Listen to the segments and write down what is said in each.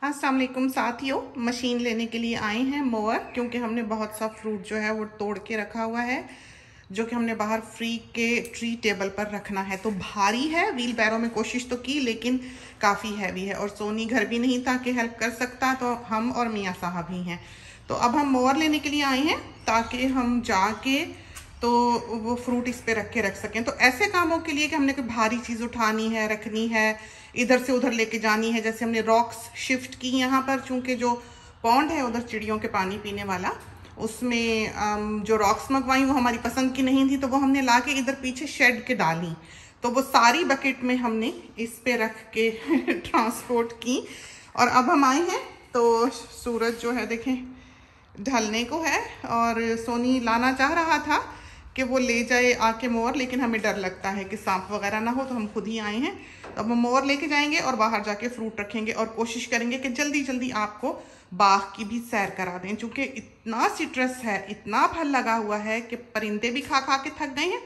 अस्सलाम वालेकुम साथियों, मशीन लेने के लिए आए हैं मोअर, क्योंकि हमने बहुत सा फ्रूट जो है वो तोड़ के रखा हुआ है जो कि हमने बाहर फ्री के ट्री टेबल पर रखना है। तो भारी है, व्हील बैरो में कोशिश तो की लेकिन काफ़ी हैवी है और सोनी घर भी नहीं था कि हेल्प कर सकता, तो हम और मियाँ साहब ही हैं। तो अब हम मोअर लेने के लिए आए हैं ताकि हम जाके तो वो फ्रूट इस पे रख सकें। तो ऐसे कामों के लिए कि हमने कोई भारी चीज़ उठानी है, रखनी है, इधर से उधर लेके जानी है, जैसे हमने रॉक्स शिफ्ट की यहाँ पर, चूँकि जो पॉन्ड है उधर चिड़ियों के पानी पीने वाला, उसमें जो रॉक्स मंगवाई वो हमारी पसंद की नहीं थी, तो वो हमने ला के इधर पीछे शेड के डाली। तो वो सारी बकेट में हमने इस पे रख के ट्रांसपोर्ट की। और अब हम आए हैं तो सूरज जो है देखें ढलने को है, और सोनी लाना चाह रहा था कि वो ले जाए आके मोर, लेकिन हमें डर लगता है कि सांप वगैरह ना हो, तो हम खुद ही आए हैं। तो अब हम मोर लेके जाएंगे और बाहर जाके फ्रूट रखेंगे और कोशिश करेंगे कि जल्दी जल्दी आपको बाग की भी सैर करा दें, क्योंकि इतना सिट्रस है, इतना फल लगा हुआ है कि परिंदे भी खा खा के थक गए हैं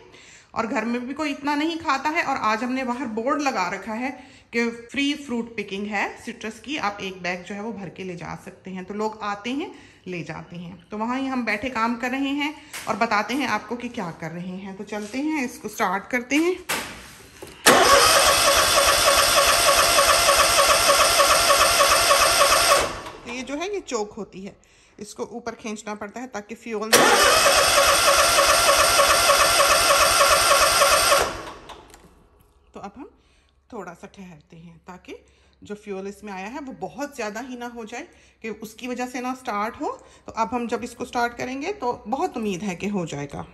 और घर में भी कोई इतना नहीं खाता है। और आज हमने बाहर बोर्ड लगा रखा है कि फ्री फ्रूट पिकिंग है सिट्रस की, आप एक बैग जो है वो भर के ले जा सकते हैं। तो लोग आते हैं ले जाते हैं, तो वहाँ ही हम बैठे काम कर रहे हैं और बताते हैं आपको कि क्या कर रहे हैं। तो चलते हैं, इसको स्टार्ट करते हैं। तो ये जो है ये चोक होती है, इसको ऊपर खींचना पड़ता है ताकि फ्यूल। तो अब हम थोड़ा सा ठहरते हैं ताकि जो फ्यूल इसमें आया है वो बहुत ज़्यादा ही ना हो जाए कि उसकी वजह से ना स्टार्ट हो। तो अब हम जब इसको स्टार्ट करेंगे तो बहुत उम्मीद है कि हो जाएगा।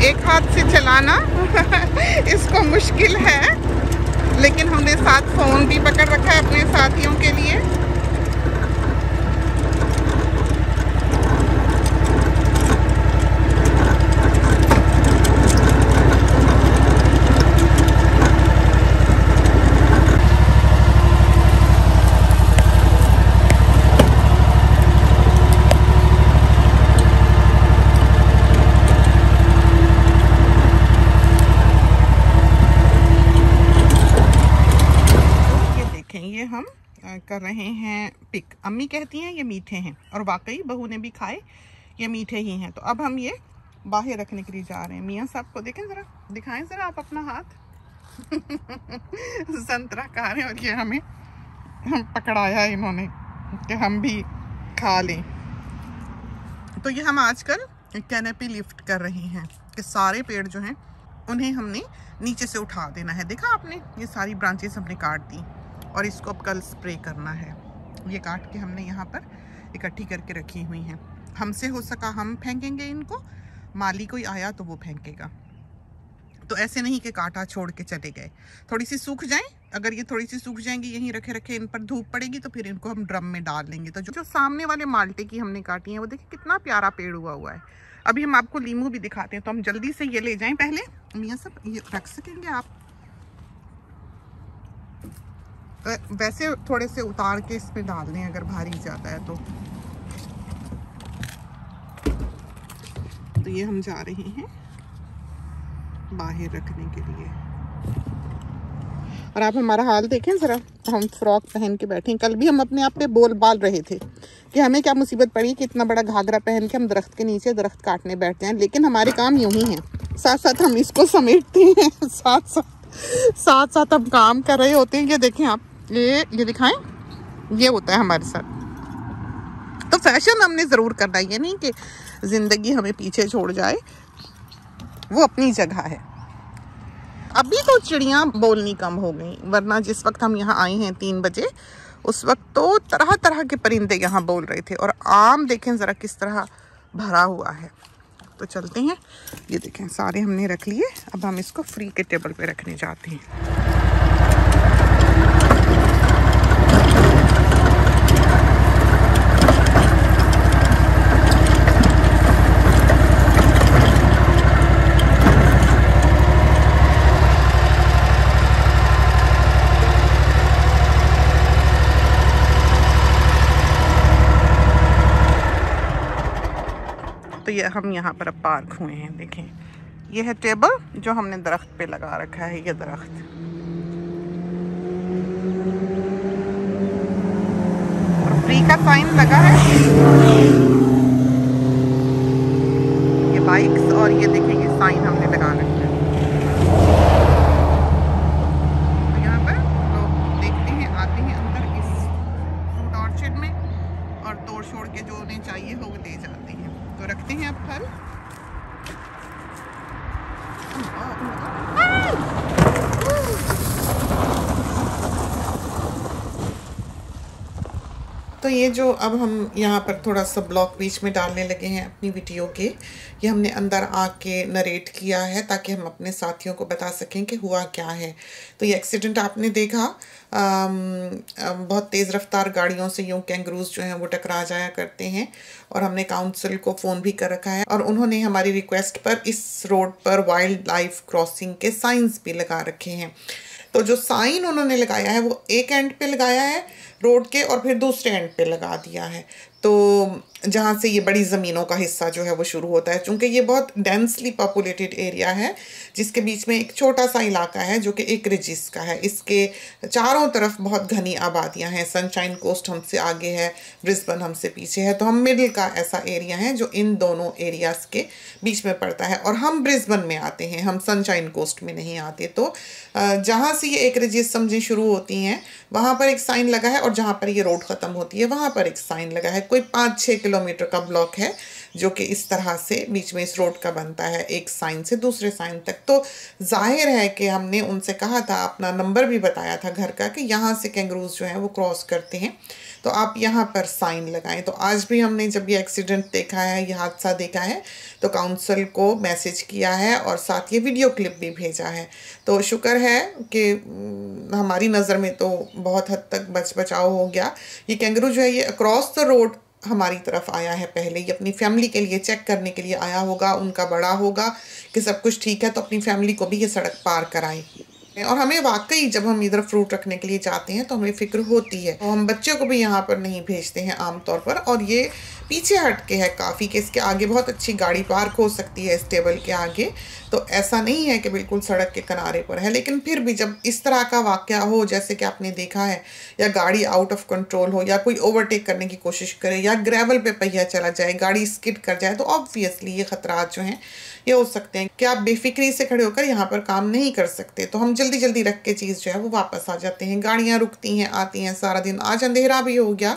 एक हाथ से चलाना इसको मुश्किल है, लेकिन हमने साथ फ़ोन भी पकड़ रखा है अपने साथियों के लिए। हम कर रहे हैं पिक। अम्मी कहती हैं ये मीठे हैं, और वाकई बहू ने भी खाए, ये मीठे ही हैं। तो अब हम ये बाहर रखने के लिए जा रहे हैं। मियाँ साहब को देखें ज़रा, दिखाएं ज़रा आप अपना हाथ। संतरा खा रहे हैं और ये हमें पकड़ाया है इन्होंने कि हम भी खा लें। तो ये हम आजकल कैनेपी लिफ्ट कर रहे हैं कि सारे पेड़ जो हैं उन्हें हमने नीचे से उठा देना है। देखा आपने, ये सारी ब्रांचेस हमने काट दी और इसको अब कल स्प्रे करना है। ये काट के हमने यहाँ पर इकट्ठी करके रखी हुई हैं। हमसे हो सका हम फेंकेंगे इनको, माली कोई आया तो वो फेंकेगा। तो ऐसे नहीं कि काटा छोड़ के चले गए। थोड़ी सी सूख जाएं, अगर ये थोड़ी सी सूख जाएंगी, यहीं रखे रखे इन पर धूप पड़ेगी तो फिर इनको हम ड्रम में डाल लेंगे। तो जो सामने वाले माल्टे की हमने काटी है वो देखिए कितना प्यारा पेड़ हुआ है। अभी हम आपको लीमू भी दिखाते हैं, तो हम जल्दी से ये ले जाएं। पहले मियाँ सब ये रख सकेंगे आप, वैसे थोड़े से उतार के इसमें डाल दें अगर भारी ज़्यादा है तो ये हम जा रहे हैं बाहर रखने के लिए। और आप हमारा हाल देखें ज़रा, हम फ्रॉक पहन के बैठे हैं। कल भी हम अपने आप पे बोल बाल रहे थे कि हमें क्या मुसीबत पड़ी कि इतना बड़ा घाघरा पहन के हम दरख्त के नीचे दरख्त काटने बैठ जाएं, लेकिन हमारे काम यूं ही हैं। साथ साथ हम इसको समेटते हैं, साथ साथ हम काम कर रहे होते हैं। ये देखें आप, ये दिखाएं, ये होता है हमारे साथ। तो फैशन हमने ज़रूर करना है, ये नहीं कि ज़िंदगी हमें पीछे छोड़ जाए, वो अपनी जगह है। अभी तो चिड़ियाँ बोलनी कम हो गई, वरना जिस वक्त हम यहाँ आए हैं 3 बजे, उस वक्त तो तरह तरह के परिंदे यहाँ बोल रहे थे। और आम देखें ज़रा किस तरह भरा हुआ है। तो चलते हैं, ये देखें सारे हमने रख लिए। अब हम इसको फ्री के टेबल पे रखने जाते हैं। तो ये हम यहाँ पर अब पार्क हुए हैं। देखें ये है टेबल जो हमने दरख्त पे लगा रखा है। ये दरख्त और फ्री का साइन लगा है। ये बाइक्स और ये देखें ये साइन हमने लगा रखा है। तो यहाँ पर लोग देखते हैं, आते हैं अंदर इस फ्रूट ऑर्चर्ड में और तोड़ छोड़ के जो उन्हें चाहिए वो ले जाते हैं। तो रखते हैं अब फल। तो ये जो अब हम यहाँ पर थोड़ा सा ब्लॉक बीच में डालने लगे हैं अपनी वीडियो के, ये हमने अंदर आके नरेट किया है ताकि हम अपने साथियों को बता सकें कि हुआ क्या है। तो ये एक्सीडेंट आपने देखा, बहुत तेज़ रफ्तार गाड़ियों से यूँ कैंगरूज जो हैं वो टकरा जाया करते हैं। और हमने काउंसिल को फ़ोन भी कर रखा है और उन्होंने हमारी रिक्वेस्ट पर इस रोड पर वाइल्ड लाइफ क्रॉसिंग के साइंस भी लगा रखे हैं। तो जो साइन उन्होंने लगाया है वो एक एंड पे लगाया है रोड के और फिर दूसरे एंड पे लगा दिया है, तो जहाँ से ये बड़ी ज़मीनों का हिस्सा जो है वो शुरू होता है। चूँकि ये बहुत डेंसली पॉपुलेटेड एरिया है जिसके बीच में एक छोटा सा इलाका है जो कि एक रिजिस का है। इसके चारों तरफ बहुत घनी आबादियाँ हैं। सनशाइन कोस्ट हमसे आगे है, ब्रिस्बेन हमसे पीछे है। तो हम मिडिल का ऐसा एरिया है जो इन दोनों एरियाज़ के बीच में पड़ता है। और हम ब्रिस्बेन में आते हैं, हम सनशाइन कोस्ट में नहीं आते। तो जहाँ से ये एक रिजिस समझें शुरू होती हैं वहाँ पर एक साइन लगा है और जहाँ पर ये रोड ख़त्म होती है वहाँ पर एक साइन लगा है। कोई 5-6 किलोमीटर का ब्लॉक है जो कि इस तरह से बीच में इस रोड का बनता है, एक साइन से दूसरे साइन तक। तो जाहिर है कि हमने उनसे कहा था, अपना नंबर भी बताया था घर का, कि यहाँ से कैंगरूज जो हैं वो क्रॉस करते हैं तो आप यहाँ पर साइन लगाएं। तो आज भी हमने जब ये एक्सीडेंट देखा है, ये हादसा देखा है, तो काउंसिल को मैसेज किया है और साथ ये वीडियो क्लिप भी भेजा है। तो शुक्र है कि हमारी नज़र में तो बहुत हद तक बचाव हो गया। ये कैंगरू जो है ये अक्रॉस द रोड हमारी तरफ आया है। पहले ये अपनी फैमिली के लिए चेक करने के लिए आया होगा, उनका बड़ा होगा कि सब कुछ ठीक है, तो अपनी फैमिली को भी ये सड़क पार कराए। और हमें वाकई जब हम इधर फ्रूट रखने के लिए जाते हैं तो हमें फ़िक्र होती है। तो हम बच्चों को भी यहाँ पर नहीं भेजते हैं आमतौर पर। और ये पीछे हट के है काफ़ी, कि इसके आगे बहुत अच्छी गाड़ी पार्क हो सकती है इस टेबल के आगे। तो ऐसा नहीं है कि बिल्कुल सड़क के किनारे पर है, लेकिन फिर भी जब इस तरह का वाक़या हो जैसे कि आपने देखा है, या गाड़ी आउट ऑफ कंट्रोल हो, या कोई ओवरटेक करने की कोशिश करे, या ग्रेवल पे पहिया चला जाए, गाड़ी स्किड कर जाए, तो ऑब्वियसली ये ख़तरात जो हैं ये हो सकते हैं कि आप बेफिक्री से खड़े होकर यहाँ पर काम नहीं कर सकते। तो हम जल्दी जल्दी रख के चीज़ जो है वो वापस आ जाते हैं। गाड़ियाँ रुकती हैं, आती हैं सारा दिन। आज अंधेरा भी हो गया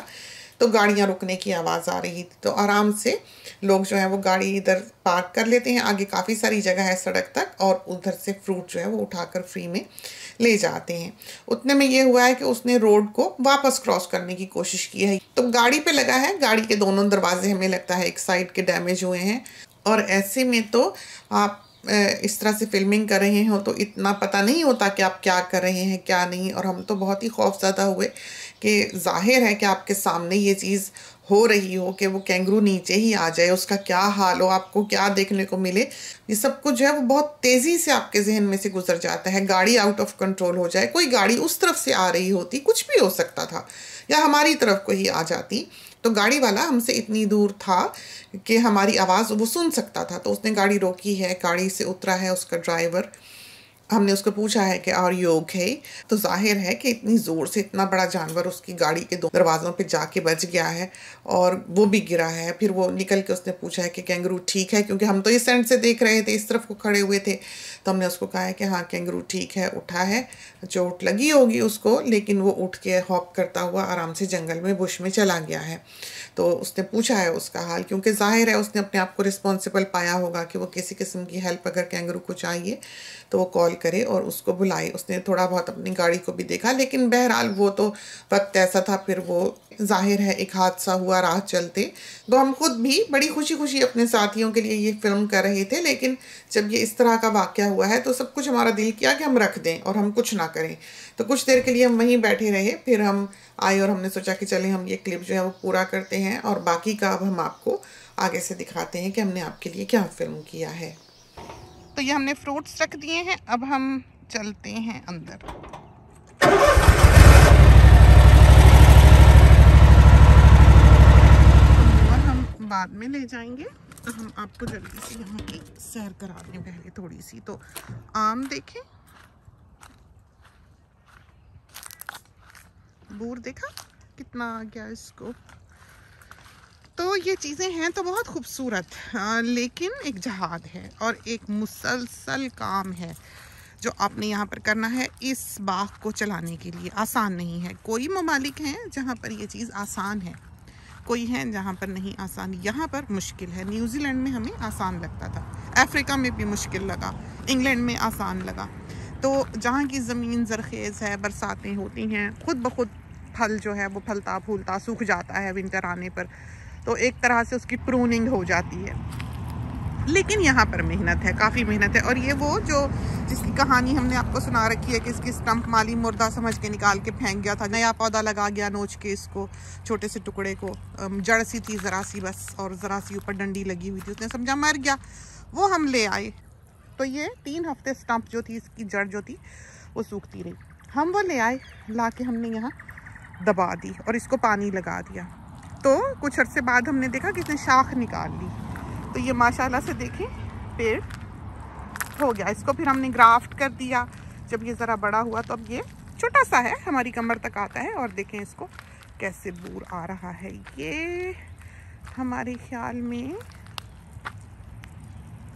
तो गाड़ियाँ रुकने की आवाज़ आ रही थी, तो आराम से लोग जो है वो गाड़ी इधर पार्क कर लेते हैं। आगे काफ़ी सारी जगह है सड़क तक, और उधर से फ्रूट जो है वो उठाकर फ्री में ले जाते हैं। उतने में ये हुआ है कि उसने रोड को वापस क्रॉस करने की कोशिश की है। तो गाड़ी पे लगा है, गाड़ी के दोनों दरवाजे हमें लगता है एक साइड के डैमेज हुए हैं। और ऐसे में तो आप इस तरह से फिल्मिंग कर रहे हो तो इतना पता नहीं होता कि आप क्या कर रहे हैं क्या नहीं। और हम तो बहुत ही खौफज़दा हुए कि जाहिर है कि आपके सामने ये चीज़ हो रही हो कि वो कैंगरू नीचे ही आ जाए, उसका क्या हाल हो, आपको क्या देखने को मिले, ये सब कुछ जो है वो बहुत तेज़ी से आपके जहन में से गुजर जाता है। गाड़ी आउट ऑफ कंट्रोल हो जाए, कोई गाड़ी उस तरफ से आ रही होती, कुछ भी हो सकता था, या हमारी तरफ को ही आ जाती। तो गाड़ी वाला हमसे इतनी दूर था कि हमारी आवाज़ वो सुन सकता था। तो उसने गाड़ी रोकी है, गाड़ी से उतरा है उसका ड्राइवर। हमने उसको पूछा है कि आर यू ओके? तो जाहिर है कि इतनी ज़ोर से इतना बड़ा जानवर उसकी गाड़ी के दो दरवाज़ों पे जाके बच गया है और वो भी गिरा है। फिर वो निकल के उसने पूछा है कि कैंगरू ठीक है, क्योंकि हम तो इस एंड से देख रहे थे, इस तरफ को खड़े हुए थे। तो हमने उसको कहा है कि हाँ कैंगरू ठीक है, उठा है, चोट लगी होगी उसको, लेकिन वो उठ के हॉप करता हुआ आराम से जंगल में बुश में चला गया है। तो उसने पूछा है उसका हाल, क्योंकि जाहिर है उसने अपने आप को रिस्पॉन्सिबल पाया होगा कि वो किसी किस्म की हेल्प अगर कैंगरू को चाहिए तो वो कॉल करे और उसको बुलाए। उसने थोड़ा बहुत अपनी गाड़ी को भी देखा, लेकिन बहरहाल वो तो वक्त ऐसा था, फिर वो जाहिर है एक हादसा हुआ राह चलते। तो हम खुद भी बड़ी खुशी खुशी अपने साथियों के लिए ये फिल्म कर रहे थे, लेकिन जब ये इस तरह का वाक़या हुआ है तो सब कुछ हमारा दिल किया कि हम रख दें और हम कुछ ना करें। तो कुछ देर के लिए हम वहीं बैठे रहे, फिर हम आए और हमने सोचा कि चलें हम ये क्लिप जो है वो पूरा करते हैं और बाकी का अब हम आपको आगे से दिखाते हैं कि हमने आपके लिए क्या फिल्म किया है। तो ये हमने फ्रूट्स रख दिए हैं, अब हम चलते हैं अंदर। हम बाद में ले जाएंगे, तो हम आपको जल्दी से यहाँ की सैर करा दें पहले थोड़ी सी। तो आम देखें, बूर देखा कितना आ गया इसको। तो ये चीज़ें हैं तो बहुत खूबसूरत, लेकिन एक जहाद है और एक मुसलसल काम है जो आपने यहाँ पर करना है इस बाग को चलाने के लिए। आसान नहीं है। कोई ममालिक हैं जहाँ पर ये चीज़ आसान है, कोई है जहाँ पर नहीं आसान। यहाँ पर मुश्किल है। न्यूजीलैंड में हमें आसान लगता था, अफ्रीका में भी मुश्किल लगा, इंग्लैंड में आसान लगा। तो जहाँ की ज़मीन ज़रखेज़ है, बरसातें होती हैं, खुद ब खुद फल जो है वो फलता फूलता सूख जाता है विंटर आने पर, तो एक तरह से उसकी प्रूनिंग हो जाती है। लेकिन यहाँ पर मेहनत है, काफ़ी मेहनत है। और ये वो जो जिसकी कहानी हमने आपको सुना रखी है कि इसकी स्टंप माली मुर्दा समझ के निकाल के फेंक गया था, नया पौधा लगा गया नोच के इसको, छोटे से टुकड़े को, जड़ सी थी ज़रा सी बस, और ज़रा सी ऊपर डंडी लगी हुई थी, उसने समझा मर गया, वो हम ले आए। तो ये 3 हफ्ते स्टंप जो थी, इसकी जड़ जो थी वो सूखती रही, हम वो ले आए, ला के हमने यहाँ दबा दी और इसको पानी लगा दिया। तो कुछ अर्से बाद हमने देखा कि इसने शाख निकाल ली। तो ये माशाल्लाह से देखें पेड़ हो गया। इसको फिर हमने ग्राफ्ट कर दिया। जब ये ज़रा बड़ा हुआ तो अब ये छोटा सा है, हमारी कमर तक आता है। और देखें इसको कैसे बूर आ रहा है। ये हमारे ख्याल में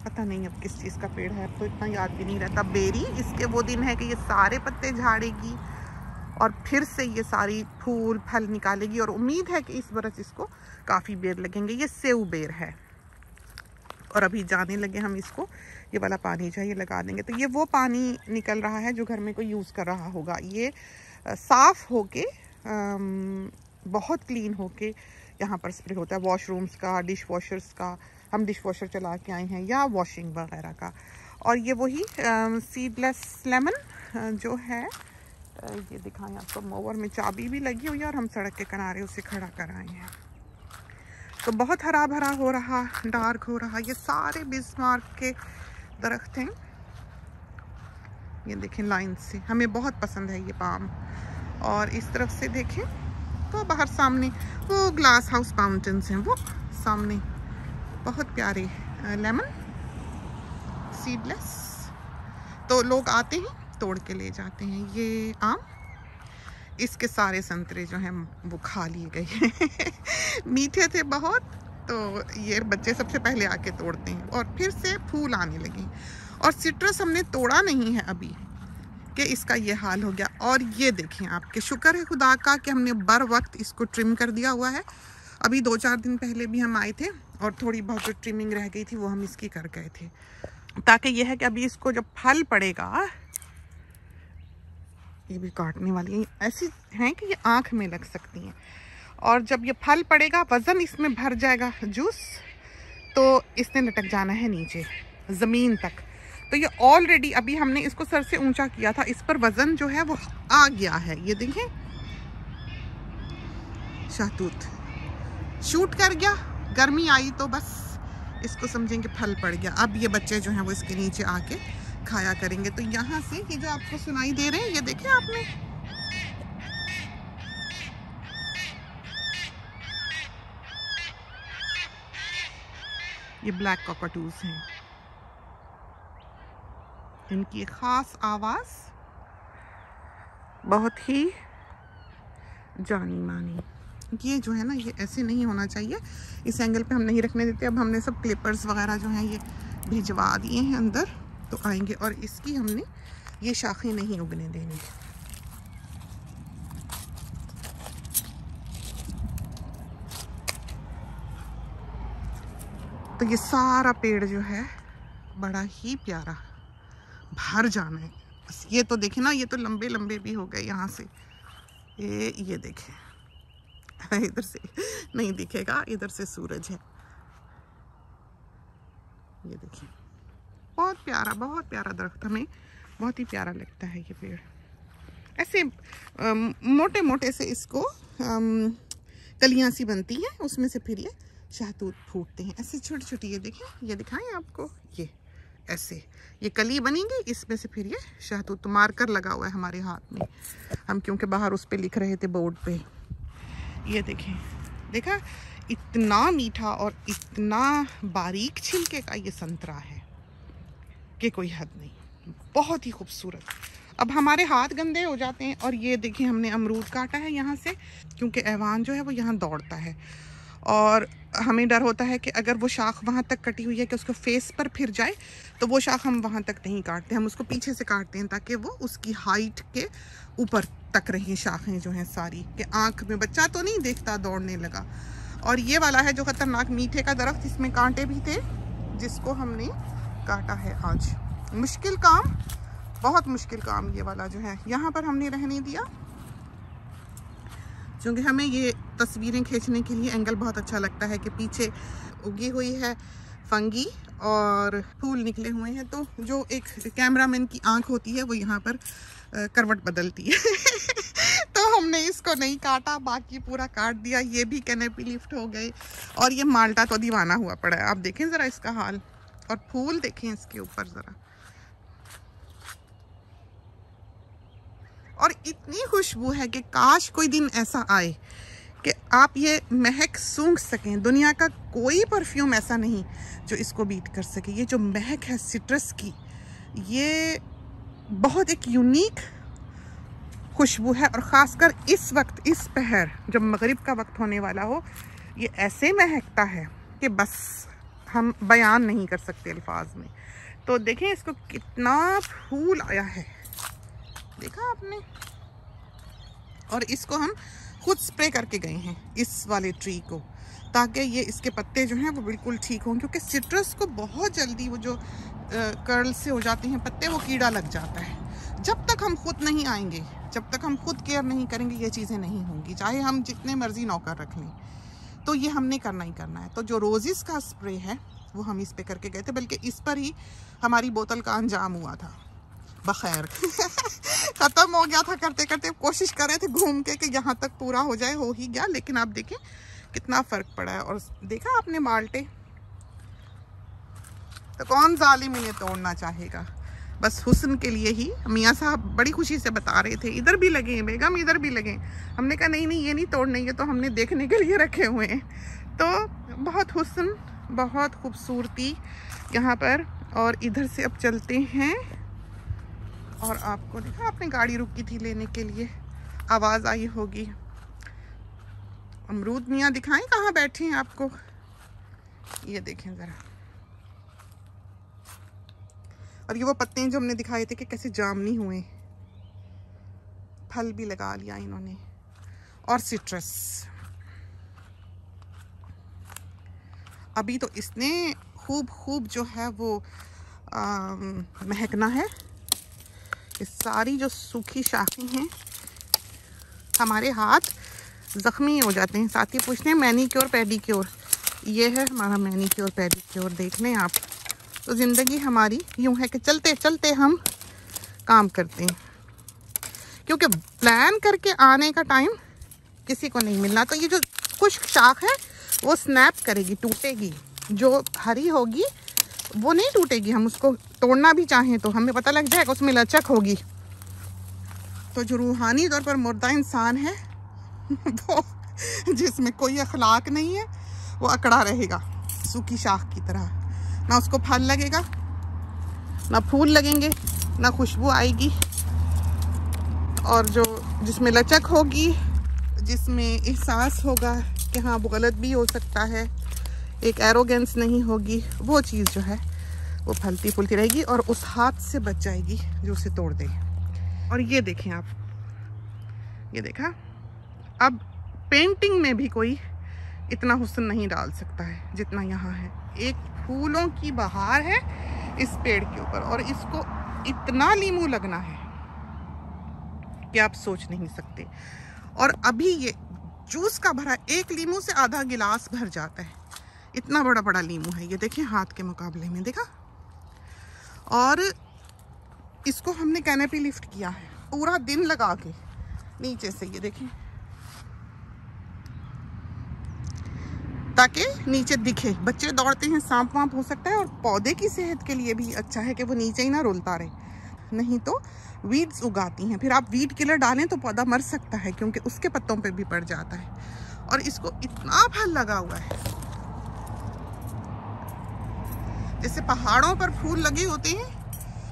पता नहीं अब किस चीज़ का पेड़ है, तो इतना याद भी नहीं रहता। बेरी, इसके वो दिन है कि ये सारे पत्ते झाड़ेगी और फिर से ये सारी फूल फल निकालेगी, और उम्मीद है कि इस बरस इसको काफ़ी बेर लगेंगे। ये सेव बेर है और अभी जाने लगे हम इसको, ये वाला पानी चाहिए लगा देंगे। तो ये वो पानी निकल रहा है जो घर में कोई यूज़ कर रहा होगा। ये साफ़ होके बहुत क्लीन होके यहाँ पर स्प्रे होता है, वॉशरूम्स का, डिश वॉशर्स का। हम डिश वॉशर चला के आए हैं, या वॉशिंग वगैरह का। और ये वही सीडलेस लेमन जो है, ये दिखाएं आपको, मोवर में चाबी भी लगी हुई है और हम सड़क के किनारे उसे खड़ा कर आए हैं। तो बहुत हरा भरा हो रहा, डार्क हो रहा। ये सारे बिस्मार्क के दरख्त हैं, ये देखें लाइन से, हमें बहुत पसंद है ये पाम। और इस तरफ से देखें तो बाहर सामने वो ग्लास हाउस माउंटेन्स हैं, वो सामने बहुत प्यारे लेमन सीडलेस। तो लोग आते हैं तोड़ के ले जाते हैं। ये आम, इसके सारे संतरे जो हैं वो खा लिए गए मीठे थे बहुत, तो ये बच्चे सबसे पहले आके तोड़ते हैं और फिर से फूल आने लगे। और सिट्रस हमने तोड़ा नहीं है अभी कि इसका ये हाल हो गया। और ये देखें आपके, शुक्र है खुदा का कि हमने बर वक्त इसको ट्रिम कर दिया हुआ है। अभी 2-4 दिन पहले भी हम आए थे और थोड़ी बहुत जो ट्रिमिंग रह गई थी वो हम इसकी कर गए थे, ताकि यह है कि अभी इसको जब फल पड़ेगा, ये भी काटने वाली है, ऐसी हैं कि ये आँख में लग सकती हैं। और जब ये फल पड़ेगा, वज़न इसमें भर जाएगा जूस, तो इसने लटक जाना है नीचे ज़मीन तक। तो ये ऑलरेडी अभी हमने इसको सर से ऊंचा किया था, इस पर वज़न जो है वो आ गया है। ये देखें शाहतूत शूट कर गया, गर्मी आई तो बस इसको समझेंगे फल पड़ गया। अब ये बच्चे जो हैं वो इसके नीचे आके खाया करेंगे। तो यहाँ से ये जो आपको सुनाई दे रहे हैं, ये देखें आपने, ये ब्लैक कॉकटूज हैं। इनकी खास आवाज़ बहुत ही जानी मानी। ये जो है ना, ये ऐसे नहीं होना चाहिए, इस एंगल पे हम नहीं रखने देते। अब हमने सब क्लिपर्स वगैरह जो हैं ये भिजवा दिए हैं अंदर, तो आएंगे। और इसकी हमने ये शाखें नहीं उगने देनी। तो ये सारा पेड़ जो है बड़ा ही प्यारा, भर जाना है बस। ये तो देखे ना, ये तो लंबे लंबे भी हो गए यहाँ से। ये देखें, इधर से नहीं दिखेगा, इधर से सूरज है। ये देखिए, बहुत प्यारा दरख्त, हमें बहुत ही प्यारा लगता है ये पेड़। ऐसे मोटे मोटे से इसको कलियां सी बनती हैं, उसमें से फिर ये शहतूत फूटते हैं। ऐसे छोटी छोटी, ये देखें, ये दिखाएं आपको, ये ऐसे ये कली बनेंगी, इसमें से फिर ये शहतूत। मार्कर लगा हुआ है हमारे हाथ में, हम क्योंकि बाहर उस पे लिख रहे थे बोर्ड पे। ये देखें, देखा, इतना मीठा और इतना बारीक छिलके का ये संतरा है कि कोई हद नहीं, बहुत ही खूबसूरत। अब हमारे हाथ गंदे हो जाते हैं। और ये देखिए, हमने अमरूद काटा है यहाँ से, क्योंकि ऐवान जो है वो यहाँ दौड़ता है और हमें डर होता है कि अगर वो शाख वहाँ तक कटी हुई है कि उसको फेस पर फिर जाए, तो वो शाख हम वहाँ तक नहीं काटते, हम उसको पीछे से काटते हैं ताकि वो उसकी हाइट के ऊपर तक रही शाखें जो हैं सारी, कि आँख में बच्चा तो नहीं देखता दौड़ने लगा। और ये वाला है जो ख़तरनाक मीठे का दरख्त, इसमें कांटे भी थे, जिसको हमने काटा है आज। मुश्किल काम, बहुत मुश्किल काम ये वाला जो है। यहाँ पर हमने रहने दिया क्योंकि हमें ये तस्वीरें खींचने के लिए एंगल बहुत अच्छा लगता है कि पीछे उगी हुई है फंगी और फूल निकले हुए हैं, तो जो एक कैमरामैन की आंख होती है वो यहाँ पर करवट बदलती है। तो हमने इसको नहीं काटा, बाकी पूरा काट दिया। ये भी कैनेपी लिफ्ट हो गए। और ये माल्टा तो दीवाना हुआ पड़ा है, आप देखें ज़रा इसका हाल, और फूल देखें इसके ऊपर ज़रा। और इतनी खुशबू है कि काश कोई दिन ऐसा आए कि आप ये महक सूंघ सकें। दुनिया का कोई परफ्यूम ऐसा नहीं जो इसको बीट कर सके। ये जो महक है सिट्रस की, ये बहुत एक यूनिक खुशबू है। और ख़ासकर इस वक्त, इस पहर जब मगरिब का वक्त होने वाला हो, ये ऐसे महकता है कि बस हम बयान नहीं कर सकते अल्फाज में। तो देखें इसको कितना फूल आया है, देखा आपने। और इसको हम खुद स्प्रे करके गए हैं इस वाले ट्री को, ताकि ये इसके पत्ते जो हैं वो बिल्कुल ठीक हों, क्योंकि सिट्रस को बहुत जल्दी वो जो कर्ल से हो जाते हैं पत्ते, वो कीड़ा लग जाता है। जब तक हम खुद नहीं आएंगे, जब तक हम खुद केयर नहीं करेंगे, ये चीज़ें नहीं होंगी, चाहे हम जितने मर्जी नौकर रख लें। तो ये हमने करना ही करना है। तो जो रोजेस का स्प्रे है वो हम इस पे करके गए थे, बल्कि इस पर ही हमारी बोतल का अंजाम हुआ था बखैर। ख़त्म हो गया था, करते करते कोशिश कर रहे थे घूम के कि यहाँ तक पूरा हो जाए, हो ही गया। लेकिन आप देखें कितना फ़र्क पड़ा है। और देखा आपने माल्टे, तो कौन जालिम इन्हें तोड़ना चाहेगा। बस हुस्न के लिए ही मियाँ साहब बड़ी खुशी से बता रहे थे, इधर भी लगे हैं बेगम, इधर भी लगे। हमने कहा नहीं नहीं, ये नहीं तोड़ने, ये तो हमने देखने के लिए रखे हुए हैं। तो बहुत हुस्न, बहुत खूबसूरती यहाँ पर। और इधर से अब चलते हैं। और आपको देखा, आपने गाड़ी रुकी थी लेने के लिए, आवाज़ आई होगी। अमरूद मियाँ दिखाएं कहाँ बैठे हैं आपको, ये देखें ज़रा। और ये वो पत्ते जो हमने दिखाए थे कि कैसे जामनी हुए, फल भी लगा लिया इन्होंने। और सिट्रस अभी तो इसने खूब जो है वो महकना है। ये सारी जो सूखी शाखें हैं, हमारे हाथ ज़ख्मी हो जाते हैं। साथ ही पूछते हैं मैनीक्योर पेडीक्योर, ये है हमारा मैनीक्योर पेडीक्योर। देख लें आप, तो ज़िंदगी हमारी यूँ है कि चलते चलते हम काम करते हैं, क्योंकि प्लान करके आने का टाइम किसी को नहीं मिलना। तो ये जो खुश्क शाख है वो स्नैप करेगी, टूटेगी। जो हरी होगी वो नहीं टूटेगी। हम उसको तोड़ना भी चाहें तो हमें पता लग जाएगा, उसमें लचक होगी। तो जो रूहानी तौर पर मुर्दा इंसान है वो, जिसमें कोई अखलाक नहीं है, वो अकड़ा रहेगा सूखी शाख की तरह। ना उसको फल लगेगा, ना फूल लगेंगे, ना खुशबू आएगी। और जो जिसमें लचक होगी, जिसमें एहसास होगा कि हाँ वो गलत भी हो सकता है, एक एरोगेंस नहीं होगी, वो चीज़ जो है वो फलती फूलती रहेगी और उस हाथ से बच जाएगी जो उसे तोड़ दे। और ये देखें आप, ये देखा, अब पेंटिंग में भी कोई इतना हुस्न नहीं डाल सकता है जितना यहाँ है। एक फूलों की बहार है इस पेड़ के ऊपर। और इसको इतना लीमू लगना है कि आप सोच नहीं सकते। और अभी ये जूस का भरा एक लीमू से आधा गिलास भर जाता है, इतना बड़ा बड़ा लीमू है ये, देखिए हाथ के मुकाबले में, देखा। और इसको हमने कैनेपी लिफ्ट किया है पूरा दिन लगा के नीचे से, ये देखें, ताकि नीचे दिखे। बच्चे दौड़ते हैं, सांप वाप हो सकता है, और पौधे की सेहत के लिए भी अच्छा है कि वो नीचे ही ना रुलता रहे, नहीं तो वीड्स उगाती हैं। फिर आप वीड किलर डालें तो पौधा मर सकता है, क्योंकि उसके पत्तों पे भी पड़ जाता है। और इसको इतना फल लगा हुआ है, जैसे पहाड़ों पर फूल लगे होते हैं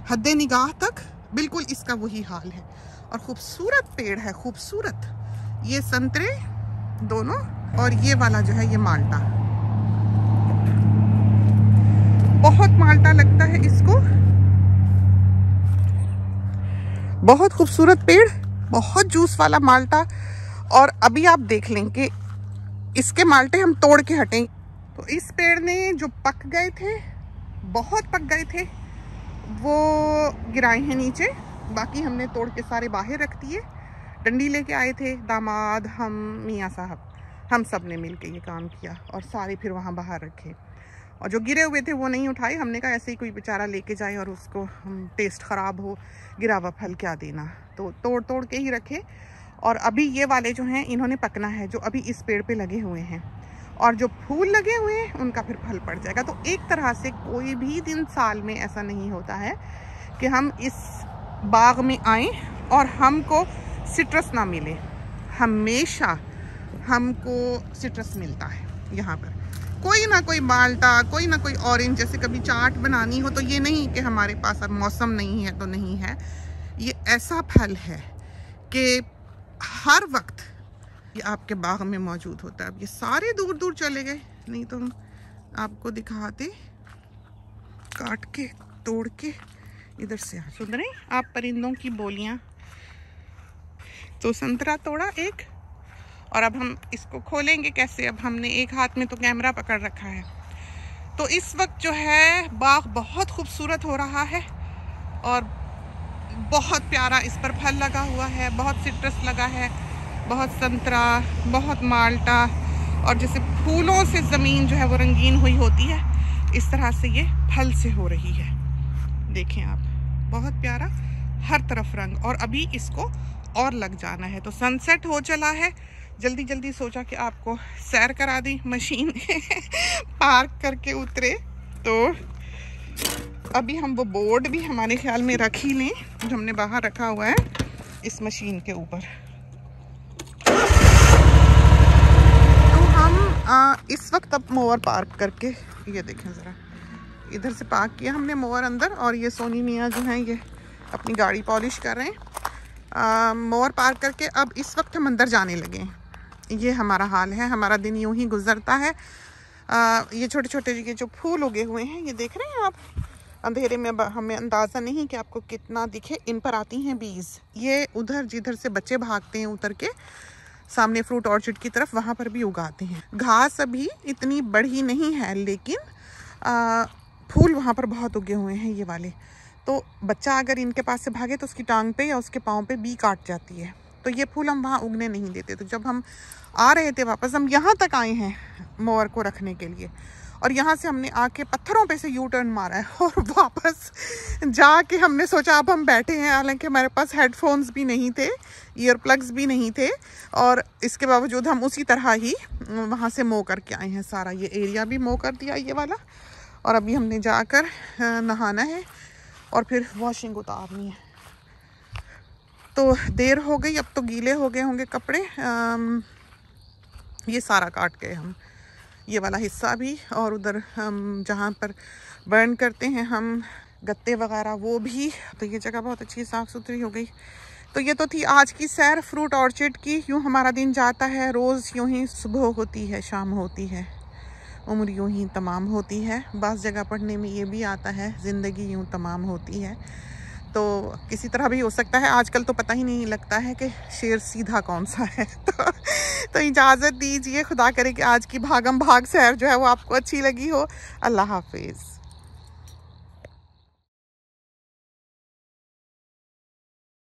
हद्दे निगाह तक, बिल्कुल इसका वही हाल है। और खूबसूरत पेड़ है, खूबसूरत। ये संतरे दोनों, और ये वाला जो है ये माल्टा, बहुत माल्टा लगता है इसको। बहुत खूबसूरत पेड़, बहुत जूस वाला माल्टा। और अभी आप देख लें कि इसके माल्टे हम तोड़ के हटें तो इस पेड़ ने जो पक गए थे, बहुत पक गए थे, वो गिराए हैं नीचे। बाकी हमने तोड़ के सारे बाहर रख दिए। डंडी लेके आए थे दामाद, हम, मियाँ साहब, हम सब ने मिल के ये काम किया और सारे फिर वहाँ बाहर रखे। और जो गिरे हुए थे वो नहीं उठाए। हमने कहा ऐसे ही कोई बेचारा लेके जाए और उसको टेस्ट ख़राब हो, गिरा हुआ फल क्या देना, तो तोड़ तोड़ के ही रखे। और अभी ये वाले जो हैं इन्होंने पकना है, जो अभी इस पेड़ पे लगे हुए हैं, और जो फूल लगे हुए हैं उनका फिर फल पड़ जाएगा। तो एक तरह से कोई भी दिन साल में ऐसा नहीं होता है कि हम इस बाग में आएँ और हमको सिट्रस ना मिले। हमेशा हमको सिट्रस मिलता है यहाँ पर, कोई ना कोई माल्टा, कोई ना कोई ऑरेंज। जैसे कभी चाट बनानी हो तो ये नहीं कि हमारे पास अब मौसम नहीं है तो नहीं है, ये ऐसा फल है कि हर वक्त ये आपके बाग में मौजूद होता है। अब ये सारे दूर दूर चले गए, नहीं तो हम आपको दिखाते, काट के तोड़ के इधर से। सुन रहे हैं आप परिंदों की बोलियां। तो संतरा तोड़ा एक, और अब हम इसको खोलेंगे कैसे। अब हमने एक हाथ में तो कैमरा पकड़ रखा है। तो इस वक्त जो है बाग बहुत खूबसूरत हो रहा है और बहुत प्यारा इस पर फल लगा हुआ है, बहुत सिट्रस लगा है, बहुत संतरा, बहुत माल्टा। और जैसे फूलों से ज़मीन जो है वो रंगीन हुई होती है, इस तरह से ये फल से हो रही है। देखें आप, बहुत प्यारा, हर तरफ रंग। और अभी इसको और लग जाना है। तो सनसेट हो चला है, जल्दी जल्दी सोचा कि आपको सैर करा दी, मशीन पार्क करके उतरे। तो अभी हम वो बोर्ड भी हमारे ख्याल में रख ही लें जो हमने बाहर रखा हुआ है इस मशीन के ऊपर। तो हम इस वक्त अब मोवर पार्क करके, ये देखें ज़रा, इधर से पार्क किया हमने मोवर अंदर, और ये सोनी मियाँ जो हैं ये अपनी गाड़ी पॉलिश कर रहे हैं। मोवर पार्क करके अब इस वक्त हम अंदर जाने लगे। ये हमारा हाल है, हमारा दिन यूं ही गुजरता है। ये छोटे छोटे ये जो फूल उगे हुए हैं, ये देख रहे हैं आप, अंधेरे में हमें अंदाज़ा नहीं कि आपको कितना दिखे। इन पर आती हैं बीज, ये उधर जिधर से बच्चे भागते हैं उतर के सामने फ्रूट ऑर्चर्ड की तरफ, वहाँ पर भी उगाते हैं। घास अभी इतनी बढ़ी नहीं है, लेकिन फूल वहाँ पर बहुत उगे हुए हैं ये वाले। तो बच्चा अगर इनके पास से भागे तो उसकी टांग पे या उसके पाँव पे बी काट जाती है। तो ये फूल हम वहाँ उगने नहीं देते। तो जब हम आ रहे थे वापस, हम यहाँ तक आए हैं मोर को रखने के लिए, और यहाँ से हमने आके पत्थरों पे से यू टर्न मारा है और वापस जाके हमने सोचा अब हम बैठे हैं। हालांकि हमारे पास हेडफोन्स भी नहीं थे, ईयर प्लग्स भी नहीं थे, और इसके बावजूद हम उसी तरह ही वहाँ से मो करके आए हैं। सारा ये एरिया भी मो कर दिया ये वाला। और अभी हमने जाकर नहाना है और फिर वॉशिंग उतारनी है। तो देर हो गई, अब तो गीले हो गए होंगे कपड़े। ये सारा काट गए हम, ये वाला हिस्सा भी, और उधर हम जहाँ पर बर्न करते हैं हम गत्ते वगैरह वो भी। तो ये जगह बहुत अच्छी साफ़ सुथरी हो गई। तो ये तो थी आज की सैर फ्रूट ऑर्चर्ड की। यूँ हमारा दिन जाता है, रोज़ यूँ ही सुबह होती है, शाम होती है, उम्र यूँ ही तमाम होती है। बाज़ जगह पढ़ने में ये भी आता है, ज़िंदगी यूँ तमाम होती है। तो किसी तरह भी हो सकता है। आजकल तो पता ही नहीं लगता है कि शेर सीधा कौन सा है। तो इजाज़त दीजिए, खुदा करे कि आज की भागम भाग सैर जो है वो आपको अच्छी लगी हो। अल्लाह हाफिज़।